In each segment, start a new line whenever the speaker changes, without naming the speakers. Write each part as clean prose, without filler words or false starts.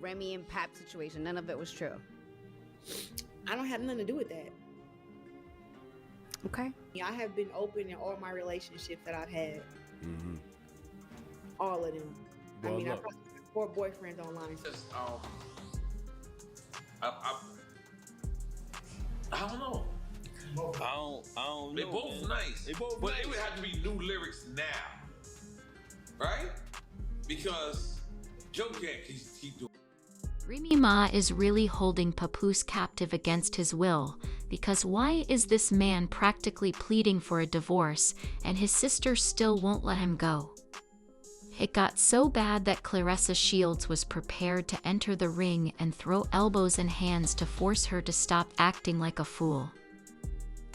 Remy and Pap situation. None of it was true.
I don't have nothing to do with that.
Okay.
I have been open in all my relationships that I've had.
Mm-hmm.
All of them.
Well,
I mean, I
look.
probably have 4 boyfriends online.
Just, I don't know.
I don't
They
know.
both
man.
nice.
They both
but
nice.
it would have to be new lyrics now. Right? Because Joe can't keep doing.
Remy Ma is really holding Papoose captive against his will, because why is this man practically pleading for a divorce and his sister still won't let him go? It got so bad that Clarissa Shields was prepared to enter the ring and throw elbows and hands to force her to stop acting like a fool.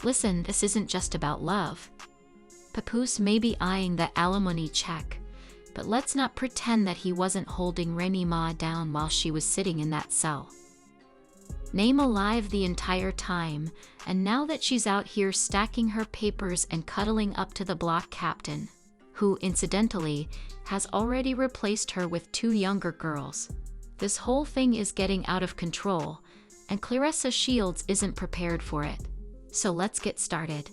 Listen, this isn't just about love. Papoose may be eyeing the alimony check, but let's not pretend that he wasn't holding Remy Ma down while she was sitting in that cell. Name alive the entire time, and now that she's out here stacking her papers and cuddling up to the block captain, who, incidentally, has already replaced her with 2 younger girls. This whole thing is getting out of control, and Clarissa Shields isn't prepared for it. So let's get started.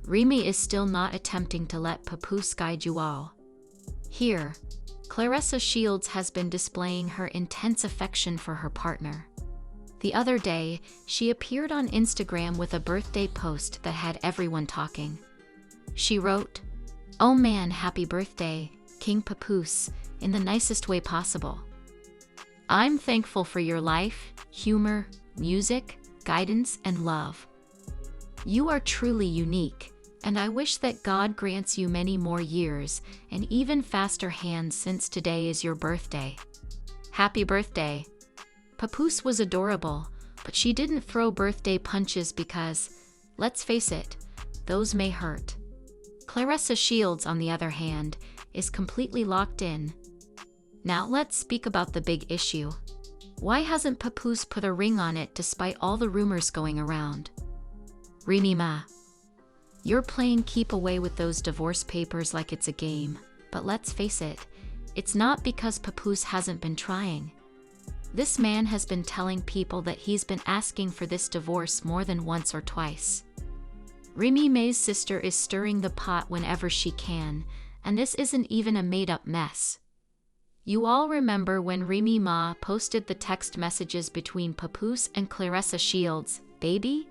Remy is still not attempting to let Papoose guide you all. Here, Clarissa Shields has been displaying her intense affection for her partner. The other day, she appeared on Instagram with a birthday post that had everyone talking. She wrote, "Oh man, happy birthday, King Papoose, in the nicest way possible. I'm thankful for your life, humor, music, guidance, and love. You are truly unique, and I wish that God grants you many more years and even faster hands since today is your birthday. Happy birthday." Papoose was adorable, but she didn't throw birthday punches because, let's face it, those may hurt. Clarissa Shields, on the other hand, is completely locked in. Now let's speak about the big issue. Why hasn't Papoose put a ring on it despite all the rumors going around? Remy Ma, you're playing keep away with those divorce papers like it's a game, but let's face it, it's not because Papoose hasn't been trying. This man has been telling people that he's been asking for this divorce more than once or twice. Remy Ma's sister is stirring the pot whenever she can, and this isn't even a made-up mess. You all remember when Remy Ma posted the text messages between Papoose and Clarissa Shields, "Baby?"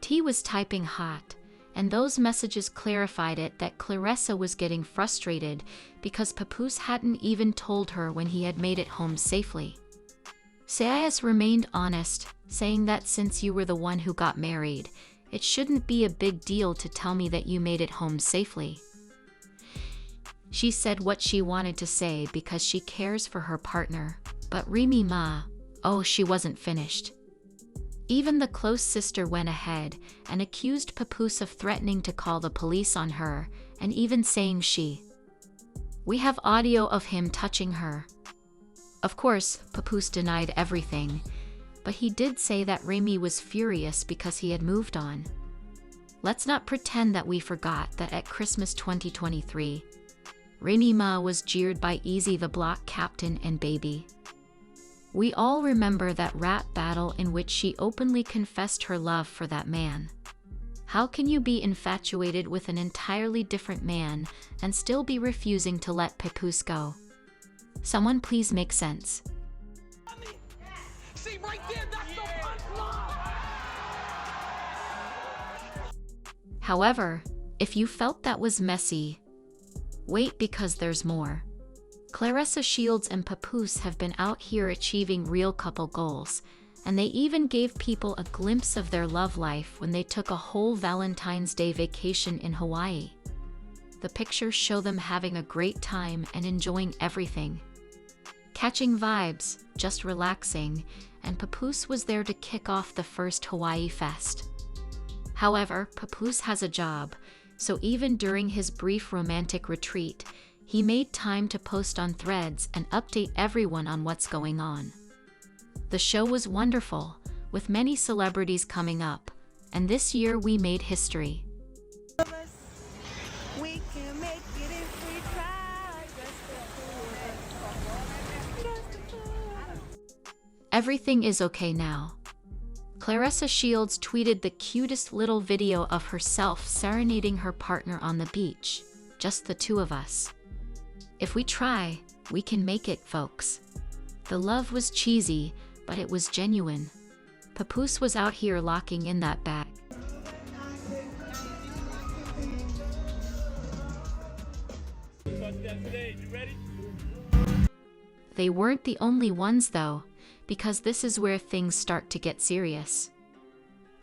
T was typing hot, and those messages clarified it that Clarissa was getting frustrated because Papoose hadn't even told her when he had made it home safely. Sayas remained honest, saying that since you were the one who got married, it shouldn't be a big deal to tell me that you made it home safely. She said what she wanted to say because she cares for her partner, but Remy Ma, oh, she wasn't finished. Even the close sister went ahead and accused Papoose of threatening to call the police on her, and even saying we have audio of him touching her. Of course, Papoose denied everything, but he did say that Remy was furious because he had moved on. Let's not pretend that we forgot that at Christmas 2023, Remy Ma was jeered by Easy the Block Captain and Baby. We all remember that rap battle in which she openly confessed her love for that man. How can you be infatuated with an entirely different man and still be refusing to let Papoose go? Someone please make sense.
See right there, that's the punchline.
However, if you felt that was messy, wait, because there's more. Clarissa Shields and Papoose have been out here achieving real couple goals, and they even gave people a glimpse of their love life when they took a whole Valentine's Day vacation in Hawaii. The pictures show them having a great time and enjoying everything. Catching vibes, just relaxing, and Papoose was there to kick off the first Hawaii Fest. However, Papoose has a job, so even during his brief romantic retreat, he made time to post on Threads and update everyone on what's going on. The show was wonderful, with many celebrities coming up, and this year we made history.
We can make it if we try. Just a fool.
Everything is okay now. Clarissa Shields tweeted the cutest little video of herself serenading her partner on the beach. Just the two of us. If we try, we can make it, folks. The love was cheesy, but it was genuine. Papoose was out here locking in that bag. They weren't the only ones though, because this is where things start to get serious.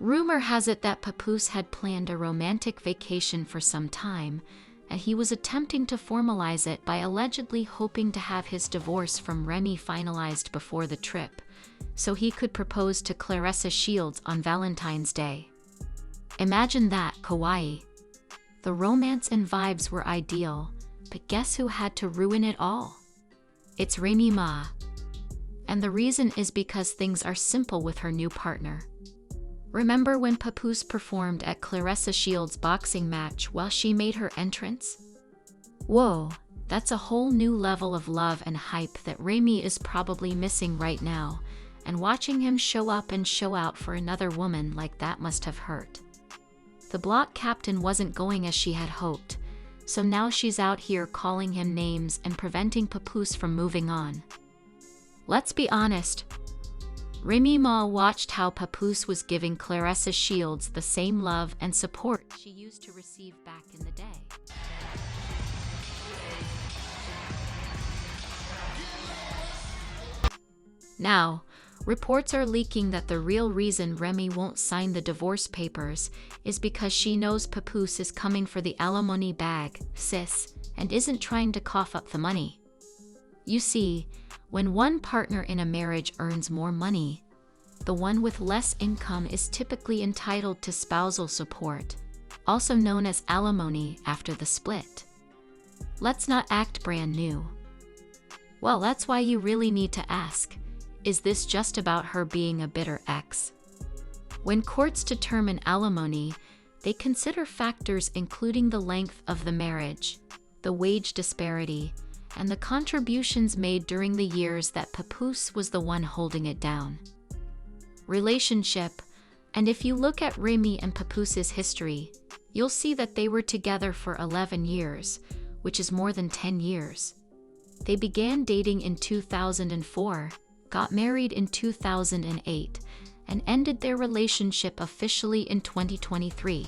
Rumor has it that Papoose had planned a romantic vacation for some time, and he was attempting to formalize it by allegedly hoping to have his divorce from Remy finalized before the trip, so he could propose to Clarissa Shields on Valentine's Day. Imagine that, kawaii. The romance and vibes were ideal, but guess who had to ruin it all? It's Remy Ma. And the reason is because things are simple with her new partner. Remember when Papoose performed at Clarissa Shields' boxing match while she made her entrance? Whoa, that's a whole new level of love and hype that Remy is probably missing right now, and watching him show up and show out for another woman like that must have hurt. The block captain wasn't going as she had hoped, so now she's out here calling him names and preventing Papoose from moving on. Let's be honest. Remy Ma watched how Papoose was giving Clarissa Shields the same love and support she used to receive back in the day. Now, reports are leaking that the real reason Remy won't sign the divorce papers is because she knows Papoose is coming for the alimony bag, sis, and isn't trying to cough up the money. You see, when one partner in a marriage earns more money, the one with less income is typically entitled to spousal support, also known as alimony after the split. Let's not act brand new. Well, that's why you really need to ask, is this just about her being a bitter ex? When courts determine alimony, they consider factors including the length of the marriage, the wage disparity, and the contributions made during the years that Papoose was the one holding it down. Relationship, and if you look at Remy and Papoose's history, you'll see that they were together for 11 years, which is more than 10 years. They began dating in 2004, got married in 2008, and ended their relationship officially in 2023.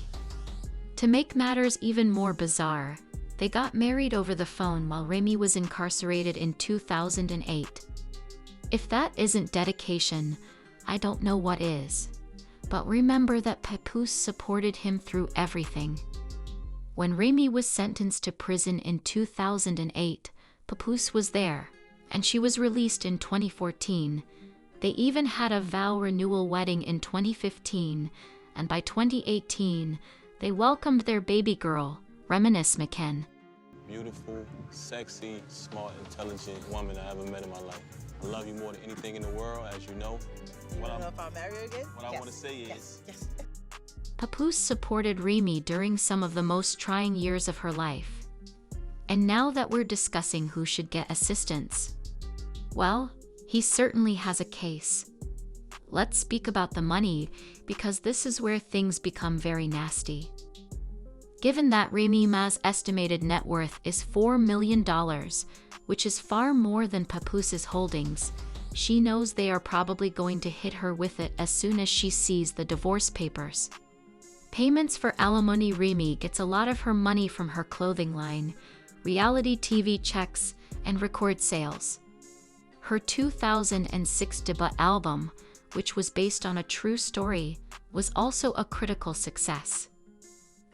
To make matters even more bizarre, they got married over the phone while Remy was incarcerated in 2008. If that isn't dedication, I don't know what is. But remember that Papoose supported him through everything. When Remy was sentenced to prison in 2008, Papoose was there, and she was released in 2014. They even had a vow renewal wedding in 2015, and by 2018, they welcomed their baby girl, Remy Ma.
Beautiful, sexy, smart, intelligent woman I ever met in my life. I love you more than anything in the world, as you know.
What I know if I'll marry you again?
What I want to say is...
Yes.
Papoose supported Remy during some of the most trying years of her life. And now that we're discussing who should get assistance, well, he certainly has a case. Let's speak about the money, because this is where things become very nasty. Given that Remy Ma's estimated net worth is $4 million, which is far more than Papoose's holdings, she knows they are probably going to hit her with it as soon as she sees the divorce papers. Payments for alimony. Remy gets a lot of her money from her clothing line, reality TV checks, and record sales. Her 2006 debut album, which was based on a true story, was also a critical success.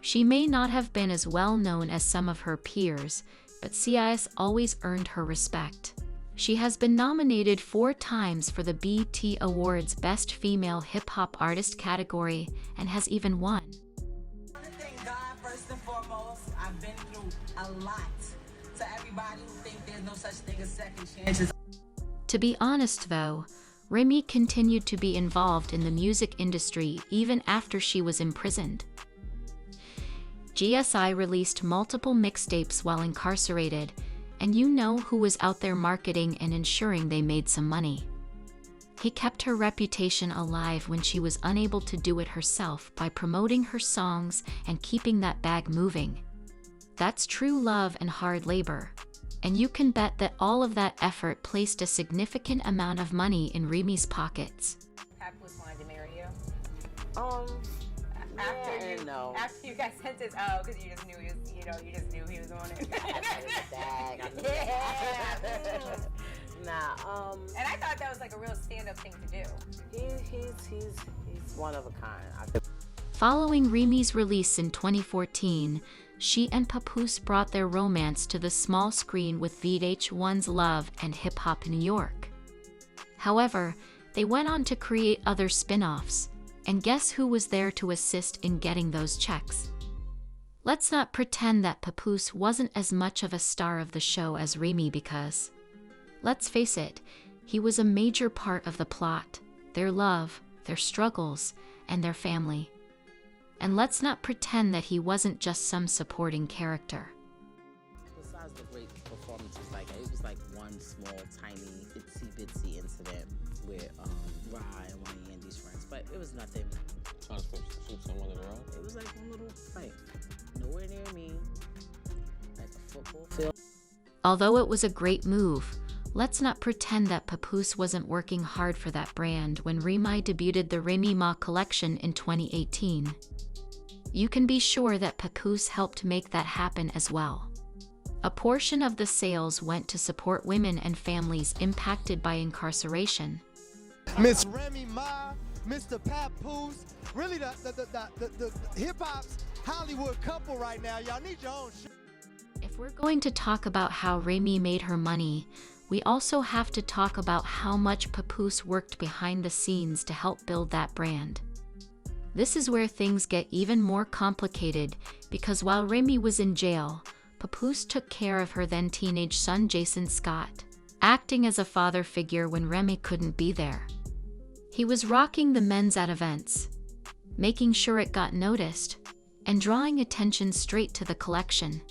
She may not have been as well known as some of her peers, but CIS always earned her respect. She has been nominated 4 times for the BET Awards Best Female Hip-Hop Artist category and has even won.
I want to thank God first and foremost. I've been through a lot. To everybody who think there's no such thing as second chances.
To be honest though, Remy continued to be involved in the music industry even after she was imprisoned. GSI released multiple mixtapes while incarcerated, and you know who was out there marketing and ensuring they made some money. He kept her reputation alive when she was unable to do it herself by promoting her songs and keeping that bag moving. That's true love and hard labor. And you can bet that all of that effort placed a significant amount of money in Remy's pockets.
Papoose wanted to marry you?
After
you guys sent his, because you just knew he was, you just knew he was on it. And I thought that was like a real stand-up thing to do.
He's one of a kind.
Following Remy's release in 2014, she and Papoose brought their romance to the small screen with VH1's Love and Hip Hop New York. However, they went on to create other spin-offs, and guess who was there to assist in getting those checks? Let's not pretend that Papoose wasn't as much of a star of the show as Remy because, let's face it, he was a major part of the plot, their love, their struggles, and their family. And let's not pretend that he wasn't just some supporting character.
Besides the great performances, it was like one small, tiny, itsy-bitsy incident with Rye and one of Andy's friends, but it was nothing.
Trying to shoot someone in the road?
It was like one little fight. Nowhere near me. Like a football field.
Although it was a great move, let's not pretend that Papoose wasn't working hard for that brand when Remy debuted the Remy Ma collection in 2018. You can be sure that Papoose helped make that happen as well. A portion of the sales went to support women and families impacted by incarceration.
Miss Remy Ma, Mr. Papoose, really the hip-hop's Hollywood couple right now. Y'all need your own shit.
If we're going to talk about how Remy made her money, we also have to talk about how much Papoose worked behind the scenes to help build that brand. This is where things get even more complicated because while Remy was in jail, Papoose took care of her then teenage son Jason Scott, acting as a father figure when Remy couldn't be there. He was rocking the men's at events, making sure it got noticed, and drawing attention straight to the collection.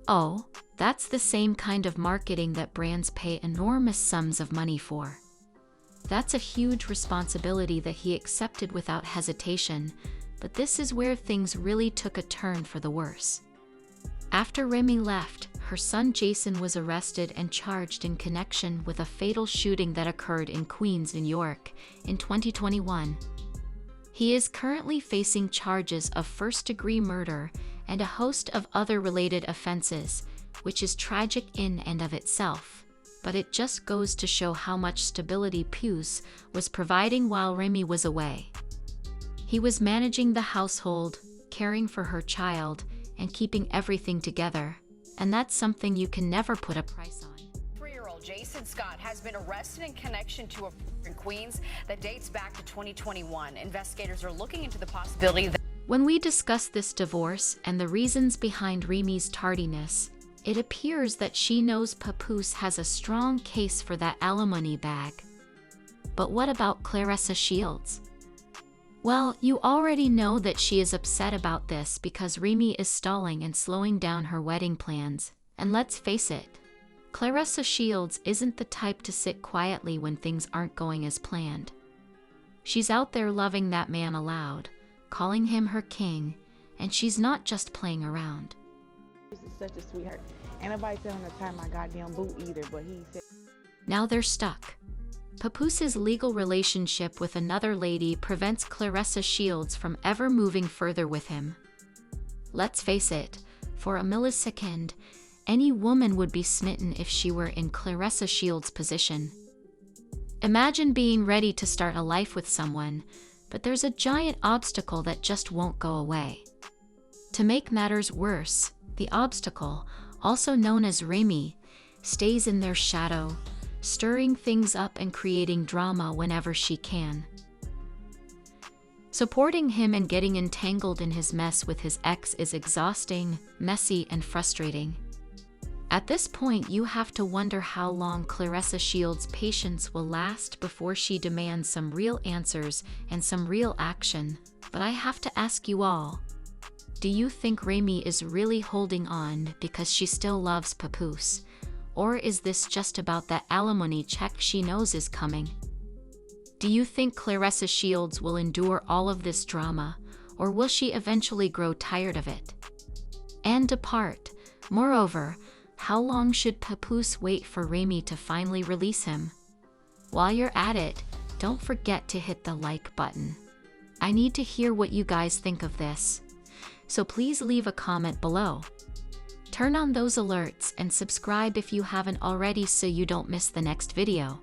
Oh, that's the same kind of marketing that brands pay enormous sums of money for. That's a huge responsibility that he accepted without hesitation, but this is where things really took a turn for the worse. After Remy left, her son Jason was arrested and charged in connection with a fatal shooting that occurred in Queens, New York, in 2021. He is currently facing charges of first-degree murder and a host of other related offenses, which is tragic in and of itself. But it just goes to show how much stability Papoose was providing while Remy was away. He was managing the household, caring for her child, and keeping everything together. And that's something you can never put a price on.
3-year-old Jason Scott has been arrested in connection to a in Queens that dates back to 2021. Investigators are looking into the possibility that
when we discuss this divorce and the reasons behind Remy's tardiness, it appears that she knows Papoose has a strong case for that alimony bag. But what about Clarissa Shields? Well, you already know that she is upset about this because Remy is stalling and slowing down her wedding plans. And let's face it, Clarissa Shields isn't the type to sit quietly when things aren't going as planned. She's out there loving that man aloud, calling him her king, and she's not just playing around.
This is such a sweetheart. Ain't nobody telling her to tie my goddamn boot either, but he said.
Now they're stuck. Papoose's legal relationship with another lady prevents Clarissa Shields from ever moving further with him. Let's face it, for a millisecond, any woman would be smitten if she were in Clarissa Shields' position. Imagine being ready to start a life with someone, but there's a giant obstacle that just won't go away. To make matters worse, the obstacle, also known as Remy, stays in their shadow, stirring things up and creating drama whenever she can. Supporting him and getting entangled in his mess with his ex is exhausting, messy, and frustrating. At this point, you have to wonder how long Clarissa Shields' patience will last before she demands some real answers and some real action. But I have to ask you all, do you think Remy is really holding on because she still loves Papoose? Or is this just about that alimony check she knows is coming? Do you think Clarissa Shields will endure all of this drama, or will she eventually grow tired of it and depart? Moreover, how long should Papoose wait for Remy to finally release him? While you're at it, don't forget to hit the like button. I need to hear what you guys think of this, so please leave a comment below. Turn on those alerts and subscribe if you haven't already so you don't miss the next video.